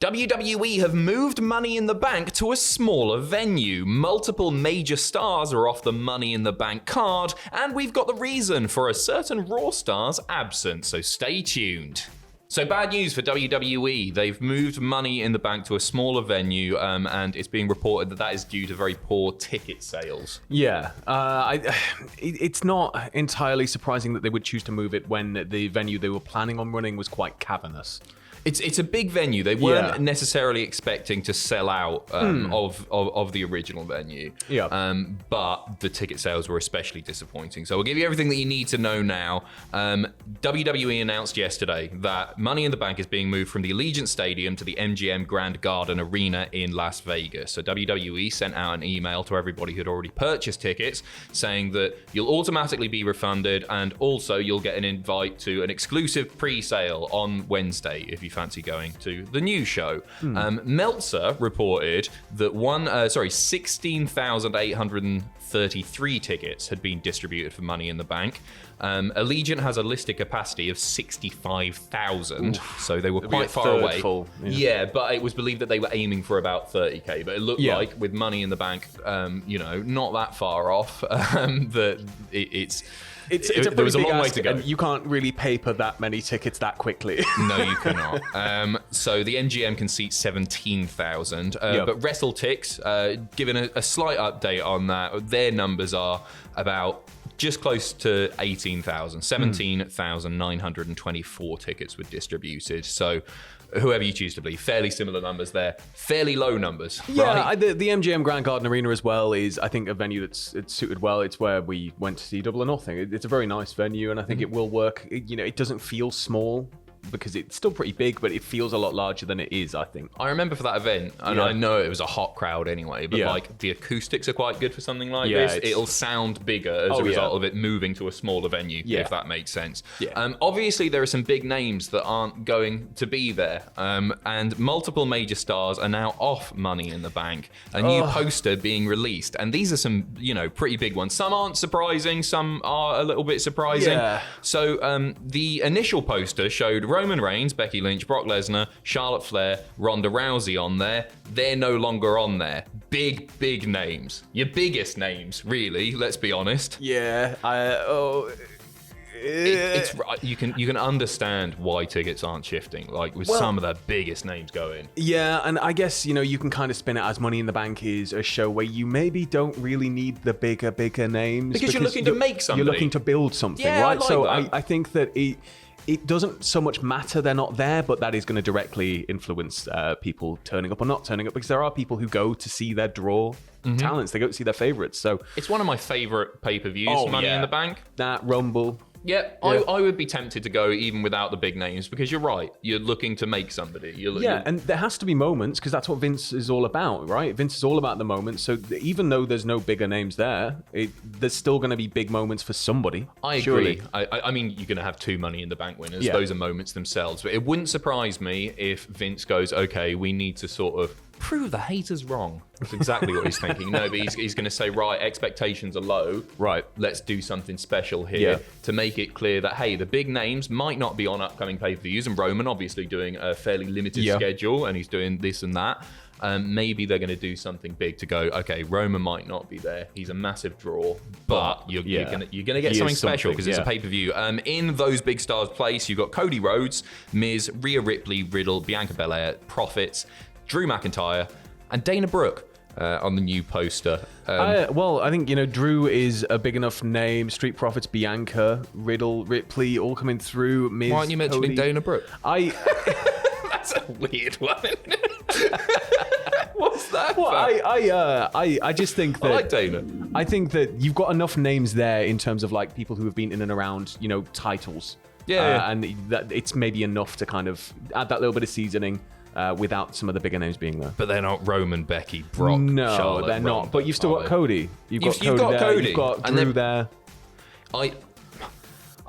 WWE have moved Money in the Bank to a smaller venue. Multiple major stars are off the Money in the Bank card, and we've got the reason for a certain Raw star's absence, so stay tuned. So bad news for WWE. They've moved Money in the Bank to a smaller venue, and it's being reported that is due to very poor ticket sales. Yeah, it's not entirely surprising that they would choose to move it when the venue they were planning on running was quite cavernous. It's a big venue. They weren't necessarily expecting to sell out of the original venue. Yeah. But the ticket sales were especially disappointing. So we'll give you everything that you need to know now. WWE announced yesterday that Money in the Bank is being moved from the Allegiant Stadium to the MGM Grand Garden Arena in Las Vegas. So WWE sent out an email to everybody who'd already purchased tickets saying that you'll automatically be refunded, and also you'll get an invite to an exclusive pre-sale on Wednesday if you fancy going to the new show. Meltzer reported that 16,833 tickets had been distributed for Money in the Bank. Allegiant has a listed capacity of 65,000, so they were quite far away. Full, but it was believed that they were aiming for about 30k, but it looked like with Money in the Bank, not that far off. It's a there was a big long way ask, to go. and you can't really paper that many tickets that quickly. No, you cannot. So the MGM can seat 17,000. But WrestleTix, given a slight update on that, their numbers are about just close to 18,000. 17,924 tickets were distributed. So whoever you choose to believe, fairly similar numbers there. Fairly low numbers, right? The MGM Grand Garden Arena as well is, I think, a venue it's suited well. It's where we went to see Double or Nothing. It's a very nice venue, and I think it will work. It doesn't feel small, because it's still pretty big, but it feels a lot larger than it is, I think. I remember for that event, and I know it was a hot crowd anyway, but like the acoustics are quite good for something like this. It'll sound bigger as a result of it moving to a smaller venue, if that makes sense. Obviously, there are some big names that aren't going to be there, and multiple major stars are now off Money in the Bank. A new poster being released, and these are some, pretty big ones. Some aren't surprising, some are a little bit surprising. So the initial poster showed Roman Reigns, Becky Lynch, Brock Lesnar, Charlotte Flair, Ronda Rousey on there. They're no longer on there. Big names. Your biggest names, really, let's be honest. It's you can understand why tickets aren't shifting, like with some of the biggest names going. Yeah, and I guess, you can kind of spin it as Money in the Bank is a show where you maybe don't really need the bigger names. Because you're looking to make something. You're looking to build something, right? I think that it doesn't so much matter they're not there, but that is going to directly influence people turning up or not turning up, because there are people who go to see their draw talents. They go to see their favorites. So it's one of my favorite pay-per-views, Money in the Bank. That Rumble. Yeah, I would be tempted to go even without the big names, because you're right. You're looking to make somebody. And there has to be moments, because that's what Vince is all about, right? Vince is all about the moments. So even though there's no bigger names there, there's still going to be big moments for somebody. I agree. I mean, you're going to have two Money in the Bank winners. Those are moments themselves. But it wouldn't surprise me if Vince goes, okay, we need to sort of prove the haters wrong. That's exactly what he's thinking. No, but he's going to say, right, expectations are low. Right. Let's do something special here to make it clear that, hey, the big names might not be on upcoming pay-per-views, and Roman obviously doing a fairly limited schedule, and he's doing this and that. Maybe they're going to do something big to go, okay, Roman might not be there. He's a massive draw, but you're going to get something special because it's a pay-per-view. In those big stars' place, you've got Cody Rhodes, Miz, Rhea Ripley, Riddle, Bianca Belair, Profits, Drew McIntyre, and Dana Brooke on the new poster. I think, Drew is a big enough name. Street Profits, Bianca, Riddle, Ripley, all coming through. Miz, why aren't you mentioning Dana Brooke? That's a weird one. What's that? Well, I just think that I like Dana. I think that you've got enough names there in terms of like people who have been in and around, titles. And that it's maybe enough to kind of add that little bit of seasoning. Without some of the bigger names being there. But they're not Roman, Becky, Brock, no, Charlotte. They're not. But you've still got Cody. You've got Cody. You've got Drew there. I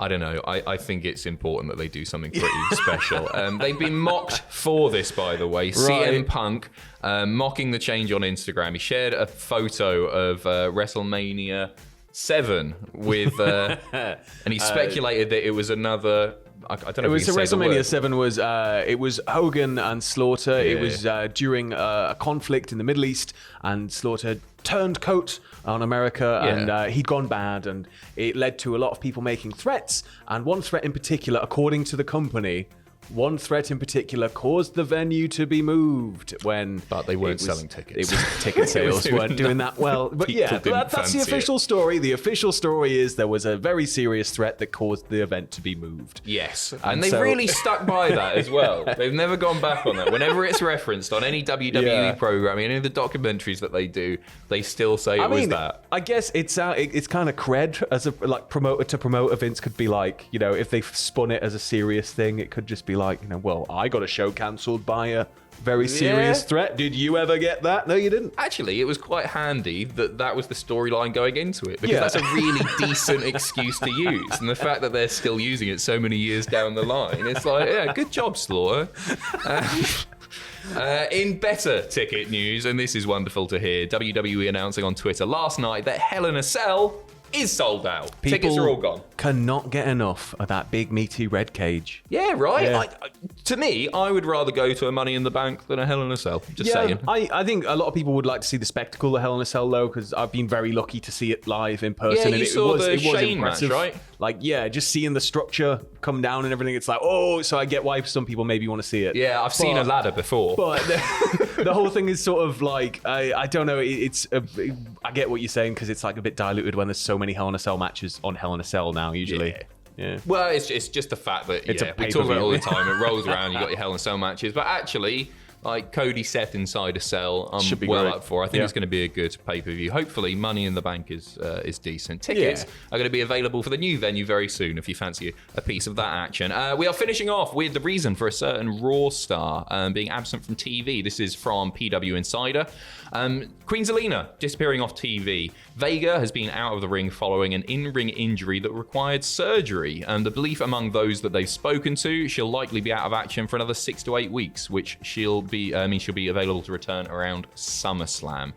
don't know. I think it's important that they do something pretty special. They've been mocked for this, by the way. Right. CM Punk mocking the change on Instagram. He shared a photo of WrestleMania 7 with, and he speculated that it was another don't know. It was WrestleMania 7 was it was Hogan and Slaughter. Yeah. It was during a conflict in the Middle East, and Slaughter turned coat on America, and he'd gone bad, and it led to a lot of people making threats. And one threat in particular, according to the company, caused the venue to be moved but they weren't selling tickets. It was ticket sales weren't doing that well. But that's the official story. The official story is there was a very serious threat that caused the event to be moved. Yes, and they've really stuck by that as well. They've never gone back on that. Whenever it's referenced on any WWE programming, any of the documentaries that they do, they still say it was that. I guess it's kind of cred as a promoter to promoter. Vince could be like, if they spun it as a serious thing, it could just be like, well, I got a show cancelled by a very serious threat. Did you ever get that? No, you didn't. Actually, it was quite handy that was the storyline going into it, because that's a really decent excuse to use. And the fact that they're still using it so many years down the line, it's like, good job, Slaughter. In better ticket news, and this is wonderful to hear, WWE announcing on Twitter last night that Hell in a Cell is sold out. Tickets are all gone. Cannot get enough of that big meaty red cage. Yeah, right. Yeah. To me, I would rather go to a Money in the Bank than a Hell in a Cell. Just saying. I think a lot of people would like to see the spectacle of Hell in a Cell, though, because I've been very lucky to see it live in person. Yeah, you saw the Shane match, right? Just seeing the structure come down and everything. It's like, so I get why some people maybe want to see it. Yeah, I've seen a ladder before. But the whole thing is sort of like, I don't know. I get what you're saying, because it's like a bit diluted when there's so many Hell in a Cell matches on Hell in a Cell now, usually. Yeah. Well, it's just the fact that we talk about it all the time. It rolls around. You got your Hell in a Cell matches, but actually, like Cody Seth inside a cell, I'm well up for. I think it's going to be a good pay-per-view. Hopefully, Money in the Bank is decent. Tickets are going to be available for the new venue very soon if you fancy a piece of that action. We are finishing off with the reason for a certain Raw star being absent from TV. This is from PW Insider. Queen Zelina disappearing off TV. Vega has been out of the ring following an in-ring injury that required surgery. The belief among those that they've spoken to, she'll likely be out of action for another 6 to 8 weeks, which she'll be available to return around SummerSlam.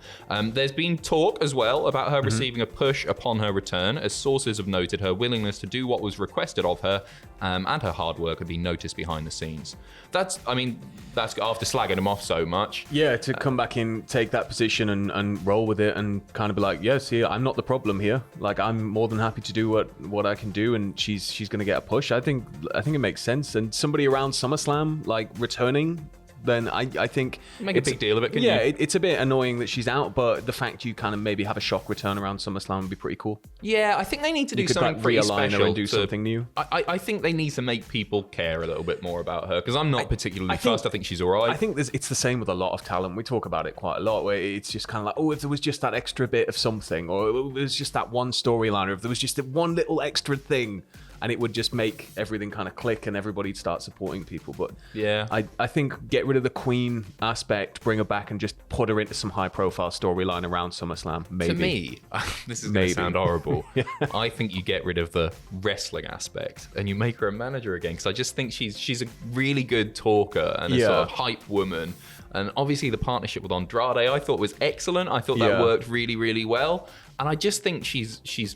There's been talk as well about her receiving a push upon her return, as sources have noted her willingness to do what was requested of her, and her hard work have been noticed behind the scenes. That's after slagging them off so much. Yeah, to come back in, take that position and roll with it, and kind of be like, see, I'm not the problem here. Like, I'm more than happy to do what I can do, and she's going to get a push. I think it makes sense. And somebody around SummerSlam, like, returning, then I think make a big deal of it. Can you? It's a bit annoying that she's out, but the fact you kind of maybe have a shock return around SummerSlam would be pretty cool. Yeah, I think they need to do something pretty special and do something new. I think they need to make people care a little bit more about her, because I'm not particularly fussed. I think she's all right. I think it's the same with a lot of talent. We talk about it quite a lot, where it's just kind of like, if there was just that extra bit of something, or it was just that one storyline, or if there was just one little extra thing, and it would just make everything kind of click and everybody'd start supporting people. But I think get rid of the Queen aspect, bring her back, and just put her into some high-profile storyline around SummerSlam. Maybe. To me, this is going to sound horrible. I think you get rid of the wrestling aspect and you make her a manager again, because I just think she's a really good talker and a sort of hype woman. And obviously the partnership with Andrade I thought was excellent. I thought that worked really, really well. And I just think she's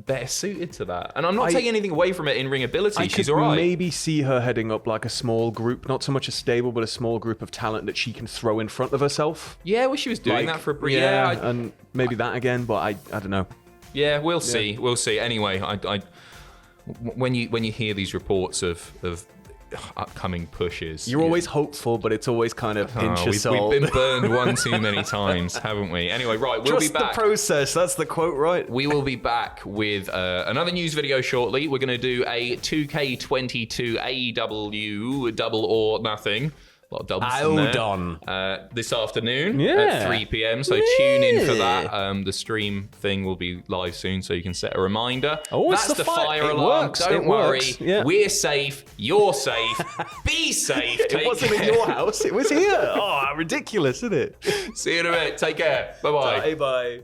better suited to that. And I'm not taking anything away from her in-ring ability. She's all right. Maybe see her heading up like a small group, not so much a stable, but a small group of talent that she can throw in front of herself. Yeah, well, she was doing that for a brief. And maybe that again, but I don't know. Yeah, we'll see. We'll see. Anyway, when you hear these reports of upcoming pushes, you're always hopeful, but it's always kind of pinch your soul. We've been burned one too many times, haven't we? Anyway, right, we'll be back. Trust the process. That's the quote, right? We will be back with another news video shortly. We're going to do a 2K22 AEW Double or Nothing. A lot of doubles there. This afternoon at 3 p.m. So tune in for that. The stream thing will be live soon, so you can set a reminder. That's the fire alarm. Don't worry. Yeah. We're safe. You're safe. Be safe. It wasn't in your house. It was here. Oh, ridiculous, isn't it? See you in a minute. Take care. Bye-bye. Bye-bye.